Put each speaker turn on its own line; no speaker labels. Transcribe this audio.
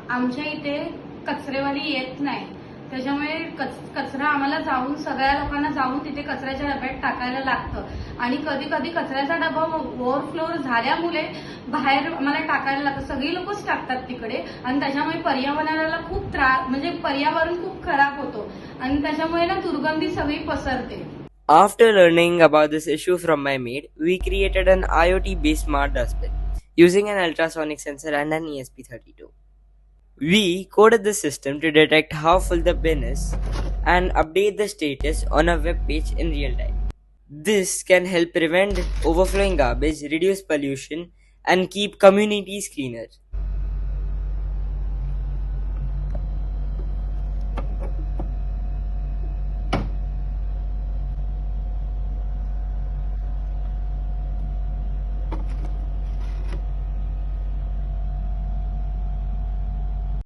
आमच्या इथे कचरेवाली येत नाही, त्याच्यामुळे कचरा आम्हाला जाऊन सगळ्या लोकांना जाऊन तिथे कचऱ्याच्या डब्यात टाकायला लागतं आणि कधी कधी कचऱ्याचा डबा ओव्हरफ्लो झाल्यामुळे बाहेर आम्हाला टाकायला लागतं. सगळी लोकच टाकतात तिकडे आणि त्याच्यामुळे पर्यावरणाला खूप त्रास, म्हणजे पर्यावरण खूप खराब होतो आणि त्याच्यामुळे ना दुर्गंधी सगळी पसरते.
After learning about this issue from my maid, we created an IoT-based smart dustbin using an ultrasonic sensor and an ESP32. We coded the system to detect how full the bin is and update the status on a web page in real time. This can help prevent overflowing garbage, reduce pollution, and keep communities cleaner.